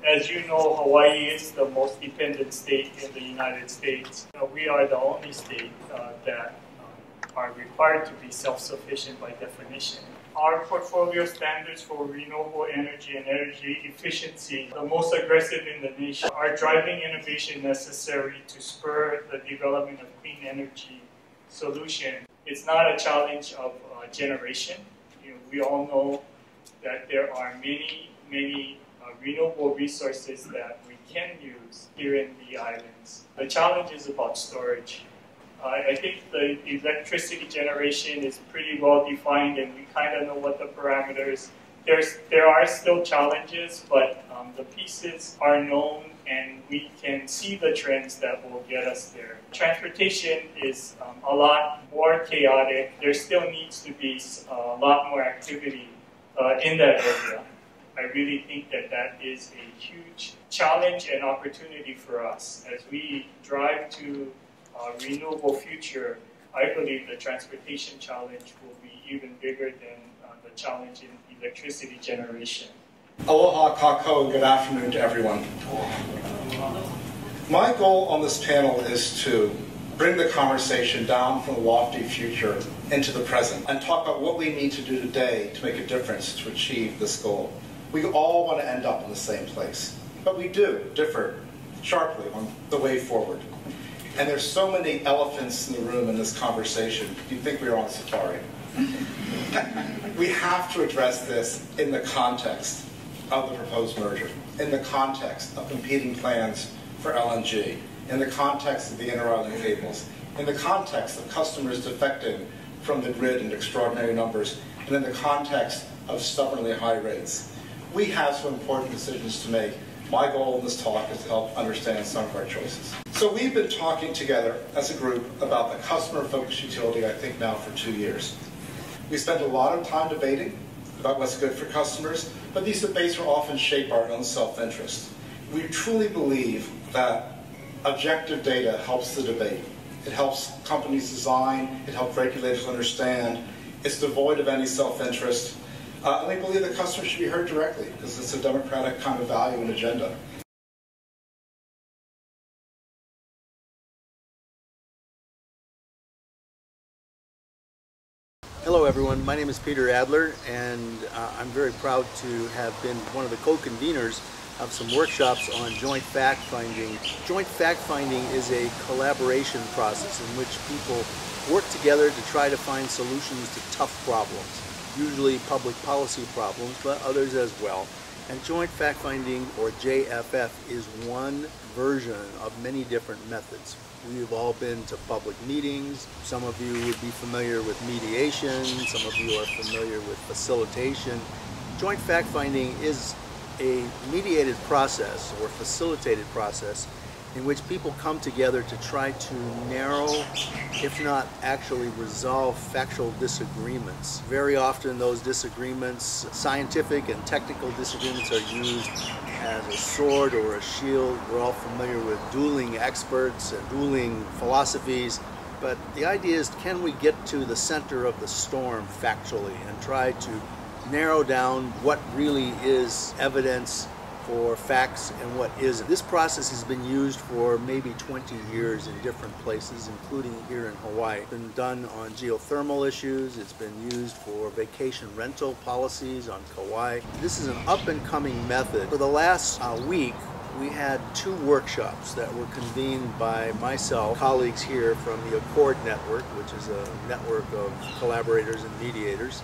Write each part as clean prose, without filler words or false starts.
As you know, Hawaii is the most dependent state in the United States. We are the only state that are required to be self-sufficient by definition. Our portfolio standards for renewable energy and energy efficiency, the most aggressive in the nation, are driving innovation necessary to spur the development of clean energy solution. It's not a challenge of generation. We all know that there are many renewable resources that we can use here in the islands. The challenge is about storage. I think the electricity generation is pretty well defined, and we kind of know what the parameters. There are still challenges, but the pieces are known, and we can see the trends that will get us there. Transportation is a lot more chaotic. There still needs to be a lot more activity in that area. I really think that that is a huge challenge and opportunity for us as we drive to a renewable future. I believe the transportation challenge will be even bigger than the challenge in electricity generation. Aloha kako and good afternoon to everyone. My goal on this panel is to bring the conversation down from the lofty future into the present and talk about what we need to do today to make a difference to achieve this goal. We all want to end up in the same place, but we do differ sharply on the way forward. And there's so many elephants in the room in this conversation, you'd think we were on safari. We have to address this in the context of the proposed merger, in the context of competing plans for LNG, in the context of the inter-island cables, in the context of customers defecting from the grid in extraordinary numbers, and in the context of stubbornly high rates. We have some important decisions to make. My goal in this talk is to help understand some of our choices. So we've been talking together as a group about the customer-focused utility, I think now for 2 years. We spent a lot of time debating about what's good for customers, but these debates will often shape our own self-interest. We truly believe that objective data helps the debate. It helps companies design, it helps regulators understand, it's devoid of any self-interest, and we believe that customers should be heard directly because it's a democratic kind of value and agenda. Hello everyone, my name is Peter Adler, and I'm very proud to have been one of the co-conveners of some workshops on joint fact-finding. Joint fact-finding is a collaboration process in which people work together to try to find solutions to tough problems, usually public policy problems, but others as well. And joint fact-finding, or JFF, is one version of many different methods. We've all been to public meetings. Some of you would be familiar with mediation. Some of you are familiar with facilitation. Joint fact-finding is a mediated process or facilitated process in which people come together to try to narrow, if not actually resolve, factual disagreements. Very often those disagreements, scientific and technical disagreements, are used as a sword or a shield. We're all familiar with dueling experts and dueling philosophies, but the idea is, can we get to the center of the storm factually and try to narrow down what really is evidence for facts and what isn't. This process has been used for maybe 20 years in different places, including here in Hawaii. It's been done on geothermal issues. It's been used for vacation rental policies on Kauai. This is an up-and-coming method. For the last week, we had 2 workshops that were convened by myself, colleagues here from the Accord Network, which is a network of collaborators and mediators,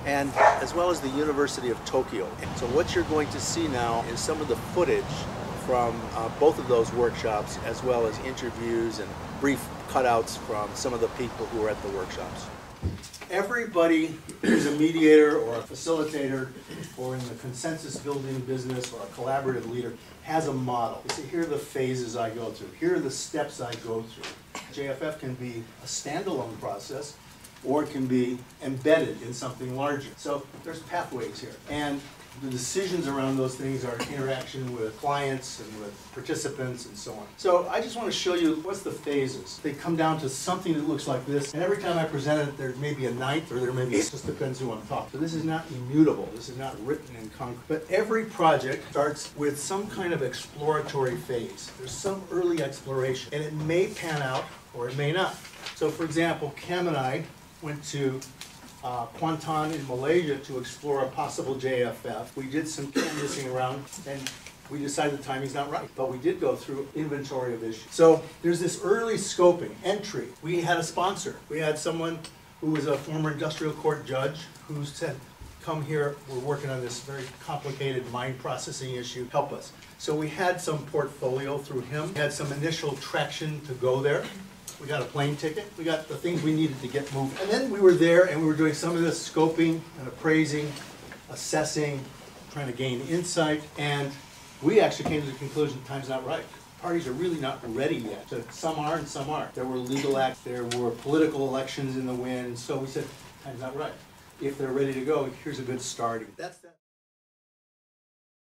and as well as the University of Tokyo. So what you're going to see now is some of the footage from both of those workshops, as well as interviews and brief cutouts from some of the people who were at the workshops. Everybody who's a mediator or a facilitator or in the consensus building business or a collaborative leader has a model. They say, here are the phases I go through. Here are the steps I go through. JFF can be a standalone process, or it can be embedded in something larger. So there's pathways here. And The decisions around those things are interaction with clients and with participants and so on. So I just want to show you what's the phases. They come down to something that looks like this, and every time I present it, there may be a ninth or there may be, it just depends who I'm talking to. So this is not immutable, this is not written in concrete. But every project starts with some kind of exploratory phase. There's some early exploration, and it may pan out or it may not. So for example, Cam and I went to Kuantan in Malaysia to explore a possible JFF. We did some canvassing around and we decided the timing's not right, but we did go through inventory of issues. So there's this early scoping, entry. We had a sponsor. We had someone who was a former industrial court judge who said, come here, we're working on this very complicated mine processing issue, help us. So we had some portfolio through him, we had some initial traction to go there. We got a plane ticket, we got the things we needed to get moving. And then we were there and we were doing some of this scoping and appraising, assessing, trying to gain insight, and we actually came to the conclusion time's not right. Parties are really not ready yet. So some are and some aren't. There were legal acts, there were political elections in the wind, so we said time's not right. If they're ready to go, here's a good starting.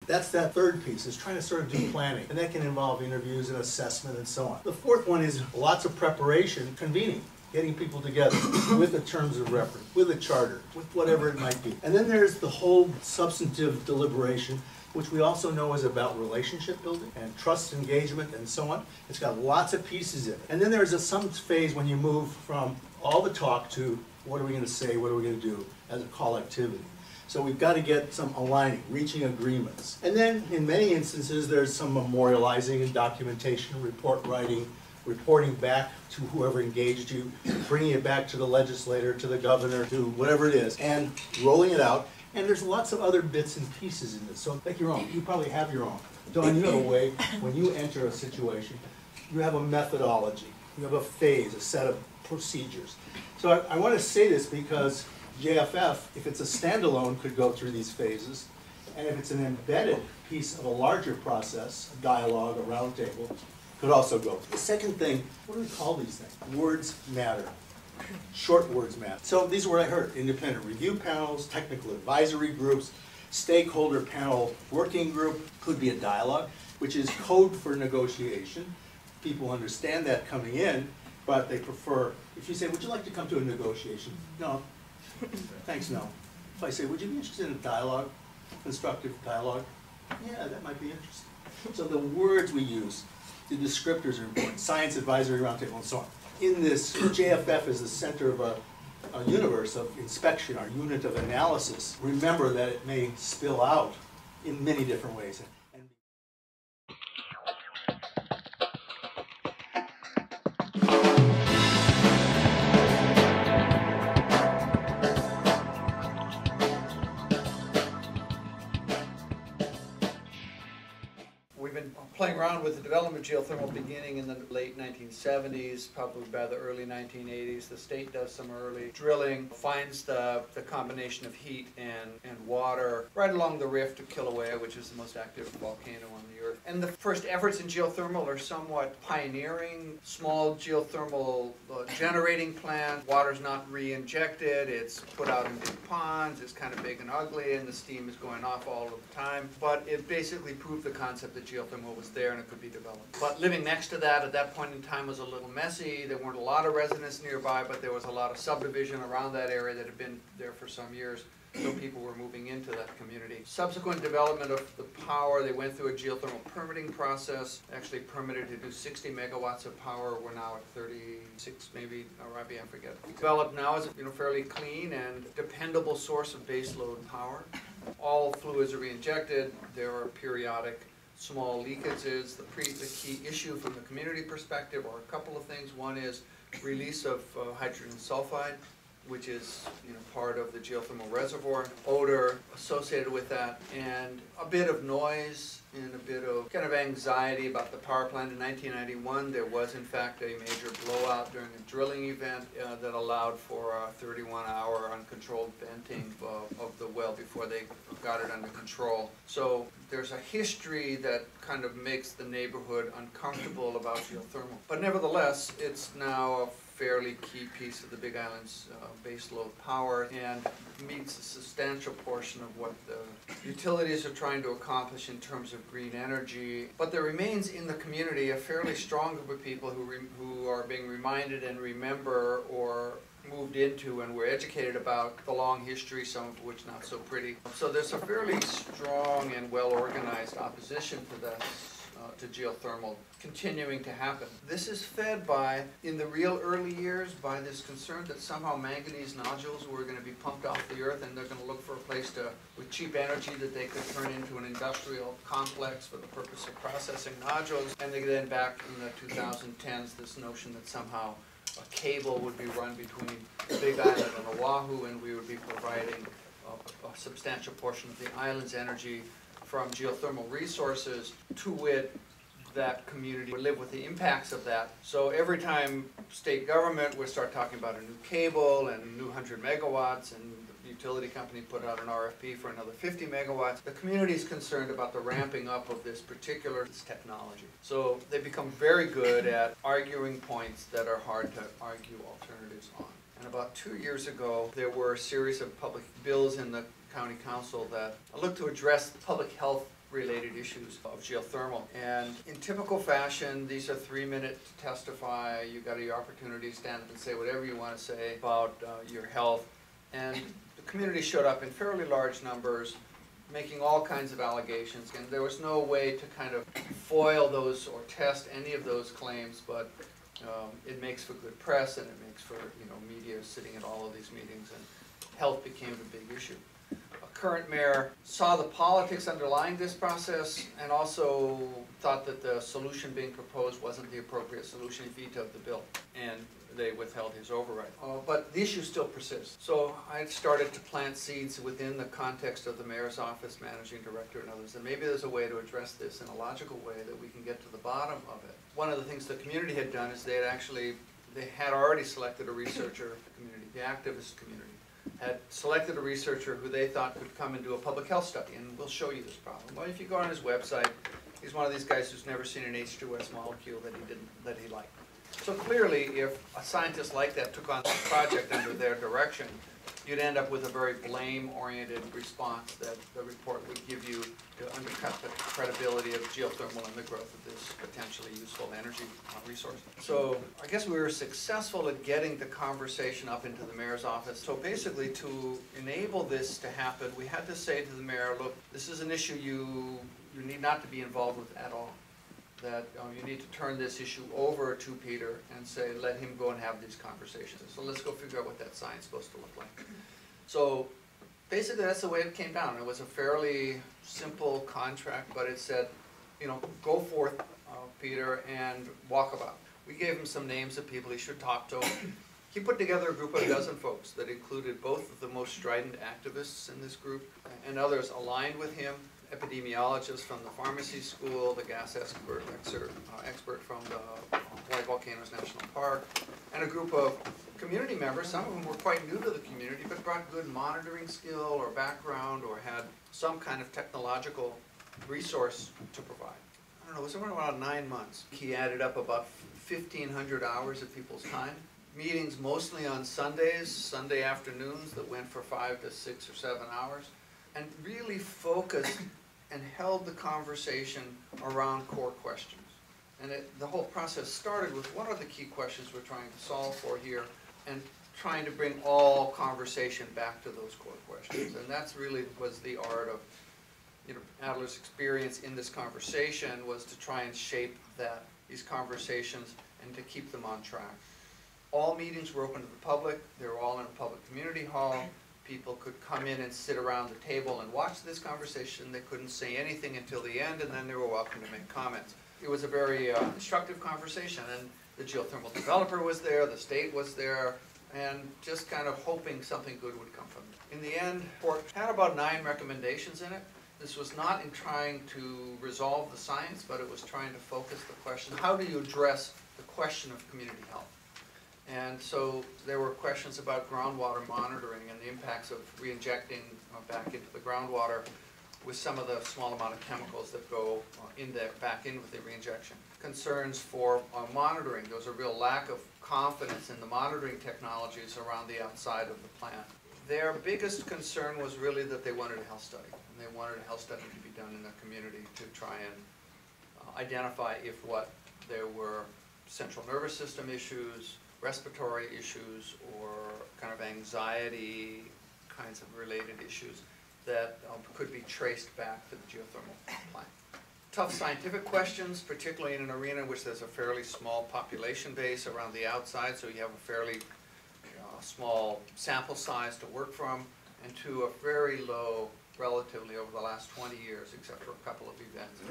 That's that third piece, is trying to sort of do planning. And that can involve interviews and assessment and so on. The fourth one is lots of preparation, convening, getting people together with the terms of reference, with a charter, with whatever it might be. And then there's the whole substantive deliberation, which we also know is about relationship building and trust engagement and so on. It's got lots of pieces in it. And then there's some phase when you move from all the talk to what are we going to say, what are we going to do as a collectivity. So we've got to get some aligning, reaching agreements. And then in many instances there's some memorializing and documentation, report writing, reporting back to whoever engaged you, bringing it back to the legislator, to the governor, to whatever it is, and rolling it out. And there's lots of other bits and pieces in this. So make your own. You probably have your own. Don, you have a way, when you enter a situation, you have a methodology. You have a phase, a set of procedures. So I want to say this because JFF, if it's a standalone, could go through these phases. And if it's an embedded piece of a larger process, a dialogue, a roundtable, could also go. The second thing, what do we call these things? Words matter. Short words matter. So these are what I heard. Independent review panels, technical advisory groups, stakeholder panel working group, could be a dialogue, which is code for negotiation. People understand that coming in, but they prefer, if you say, would you like to come to a negotiation? No. Thanks, no. If I say, would you be interested in a dialogue, constructive dialogue? Yeah, that might be interesting. So the words we use, the descriptors are important, science advisory roundtable and so on. In this, JFF is the center of a universe of inspection, our unit of analysis. Remember that it may spill out in many different ways. Playing around with the development of geothermal beginning in the late 1970s, probably by the early 1980s. The state does some early drilling, finds the combination of heat and water right along the rift of Kilauea, which is the most active volcano on the earth. And the first efforts in geothermal are somewhat pioneering. Small geothermal generating plant, water's not re-injected, it's put out in big ponds, it's kind of big and ugly, and the steam is going off all of the time. But it basically proved the concept that geothermal was there and it could be developed. But living next to that at that point in time was a little messy. There weren't a lot of residents nearby, but there was a lot of subdivision around that area that had been there for some years. So people were moving into that community. Subsequent development of the power, they went through a geothermal permitting process, actually permitted to do 60 megawatts of power. We're now at 36 maybe, or I forget. Developed now as a fairly clean and dependable source of baseload power. All fluids are re-injected. There are periodic small leakages. The key issue from the community perspective are a couple of things. One is release of hydrogen sulfide, which is part of the geothermal reservoir, odor associated with that, and a bit of noise and a bit of kind of anxiety about the power plant. In 1991, there was in fact a major blowout during a drilling event that allowed for a 31-hour uncontrolled venting of the well before they got it under control. So there's a history that kind of makes the neighborhood uncomfortable about geothermal. But nevertheless, it's now a fairly key piece of the Big Island's baseload power and meets a substantial portion of what the utilities are trying to accomplish in terms of green energy. But there remains in the community a fairly strong group of people who are being reminded and remember or moved into and were educated about the long history, some of which not so pretty. So there's a fairly strong and well-organized opposition to this, to geothermal continuing to happen. This is fed by, in the real early years, by this concern that somehow manganese nodules were going to be pumped off the earth and they're going to look for a place to, with cheap energy, that they could turn into an industrial complex for the purpose of processing nodules. And then back in the 2010s, this notion that somehow a cable would be run between the Big Island and Oahu, and we would be providing a substantial portion of the island's energy from geothermal resources, to wit, that community would live with the impacts of that. So every time state government would start talking about a new cable and a new 100 megawatts, and the utility company put out an RFP for another 50 megawatts, the community is concerned about the ramping up of this particular technology. So they become very good at arguing points that are hard to argue alternatives on. And about 2 years ago, there were a series of public bills in the county council that looked to address public health related issues of geothermal. And in typical fashion, these are 3 minutes to testify. You got your opportunity to stand up and say whatever you want to say about your health. And the community showed up in fairly large numbers, making all kinds of allegations. And there was no way to kind of foil those or test any of those claims, but it makes for good press, and it makes for, media sitting at all of these meetings, and health became a big issue. Current mayor saw the politics underlying this process and also thought that the solution being proposed wasn't the appropriate solution. He vetoed the bill, and they withheld his override. But the issue still persists. So I started to plant seeds within the context of the mayor's office, managing director, and others, and maybe there's a way to address this in a logical way that we can get to the bottom of it. One of the things the community had done is they had already selected a researcher, the community, the activist community, had selected a researcher who they thought could come and do a public health study, and we'll show you this problem. Well, if you go on his website, he's one of these guys who's never seen an H2S molecule that he liked. So clearly, if a scientist like that took on this project under their direction, you'd end up with a very blame-oriented response that the report would give you to undercut the credibility of geothermal and the growth of this potentially useful energy resource. So I guess we were successful at getting the conversation up into the mayor's office. So basically, to enable this to happen, we had to say to the mayor, look, this is an issue you need not to be involved with at all. That you need to turn this issue over to Peter and say, let him go and have these conversations. So let's go figure out what that sign's supposed to look like. So basically that's the way it came down. It was a fairly simple contract, but it said, go forth, Peter, and walk about. We gave him some names of people he should talk to. He put together a group of a dozen folks that included both of the most strident activists in this group and others aligned with him. Epidemiologists from the pharmacy school, the gas expert from the Hawaii Volcanoes National Park, and a group of community members. Some of them were quite new to the community, but brought good monitoring skill or background or had some kind of technological resource to provide. I don't know, it was around 9 months. He added up about 1,500 hours of people's time. Meetings mostly on Sundays, Sunday afternoons that went for 5 to 6 or 7 hours, and really focused and held the conversation around core questions. And the whole process started with what are the key questions we're trying to solve for here, and trying to bring all conversation back to those core questions. And that's really was the art of Adler's experience in this conversation, was to try and shape these conversations and to keep them on track. All meetings were open to the public. They were all in a public community hall. People could come in and sit around the table and watch this conversation. They couldn't say anything until the end, and then they were welcome to make comments. It was a very instructive conversation, and the geothermal developer was there, the state was there, and just kind of hoping something good would come from it. In the end, the report had about 9 recommendations in it. This was not in trying to resolve the science, but it was trying to focus the question, how do you address the question of community health? And so there were questions about groundwater monitoring and the impacts of re-injecting back into the groundwater with some of the small amount of chemicals that go in there, back in with the reinjection. Concerns for monitoring. There was a real lack of confidence in the monitoring technologies around the outside of the plant. Their biggest concern was really that they wanted a health study, and they wanted a health study to be done in the community to try and identify if what there were central nervous system issues, respiratory issues, or kind of anxiety kinds of related issues that could be traced back to the geothermal plant. Tough scientific questions, particularly in an arena in which there's a fairly small population base around the outside, so you have a fairly small sample size to work from, and to a very low, relatively over the last 20 years, except for a couple of events,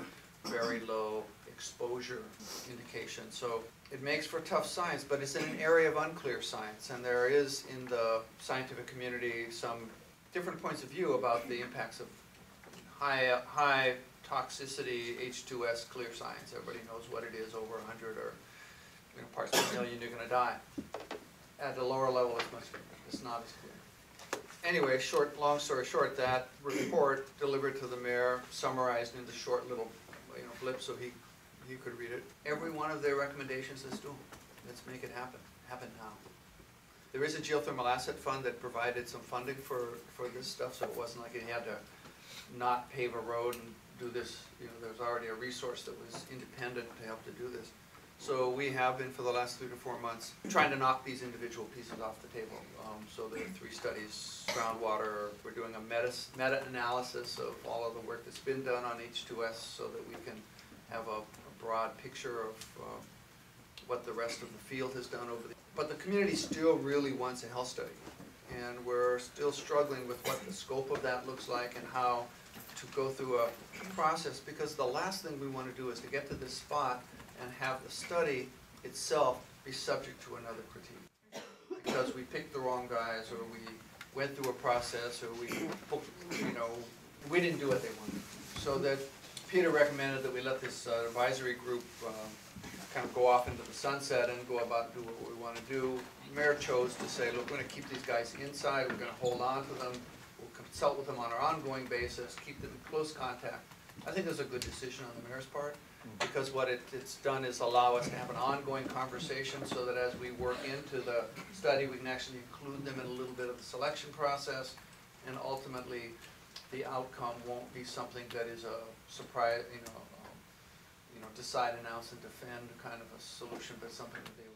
very low exposure indication. So it makes for tough science, but it's in an area of unclear science, and there is in the scientific community some different points of view about the impacts of high toxicity H2S clear science. Everybody knows what it is, over 100 or parts per million, you're going to die. At the lower level, it's not as clear. Anyway, long story short, that report delivered to the mayor, summarized into short little blip so he could read it. Every one of their recommendations is doable. Let's make it happen now. There is a geothermal asset fund that provided some funding for this stuff, so it wasn't like it had to not pave a road and do this. There's already a resource that was independent to help to do this. So we have been, for the last 3 to 4 months, trying to knock these individual pieces off the table. So there are 3 studies, groundwater. We're doing a meta-analysis of all of the work that's been done on H2S so that we can have a broad picture of what the rest of the field has done over the... But the community still really wants a health study. And we're still struggling with what the scope of that looks like and how to go through a process, because the last thing we want to do is to get to this spot and have the study itself be subject to another critique. Because we picked the wrong guys, or we went through a process, or we didn't do what they wanted. So that Peter recommended that we let this advisory group kind of go off into the sunset and go about and do what we want to do. The mayor chose to say, look, we're going to keep these guys inside, we're going to hold on to them, we'll consult with them on an ongoing basis, keep them in close contact. I think it's a good decision on the mayor's part, because what it's done is allow us to have an ongoing conversation so that as we work into the study, we can actually include them in a little bit of the selection process, and ultimately the outcome won't be something that is a surprise, decide, announce, and defend kind of a solution, but something that they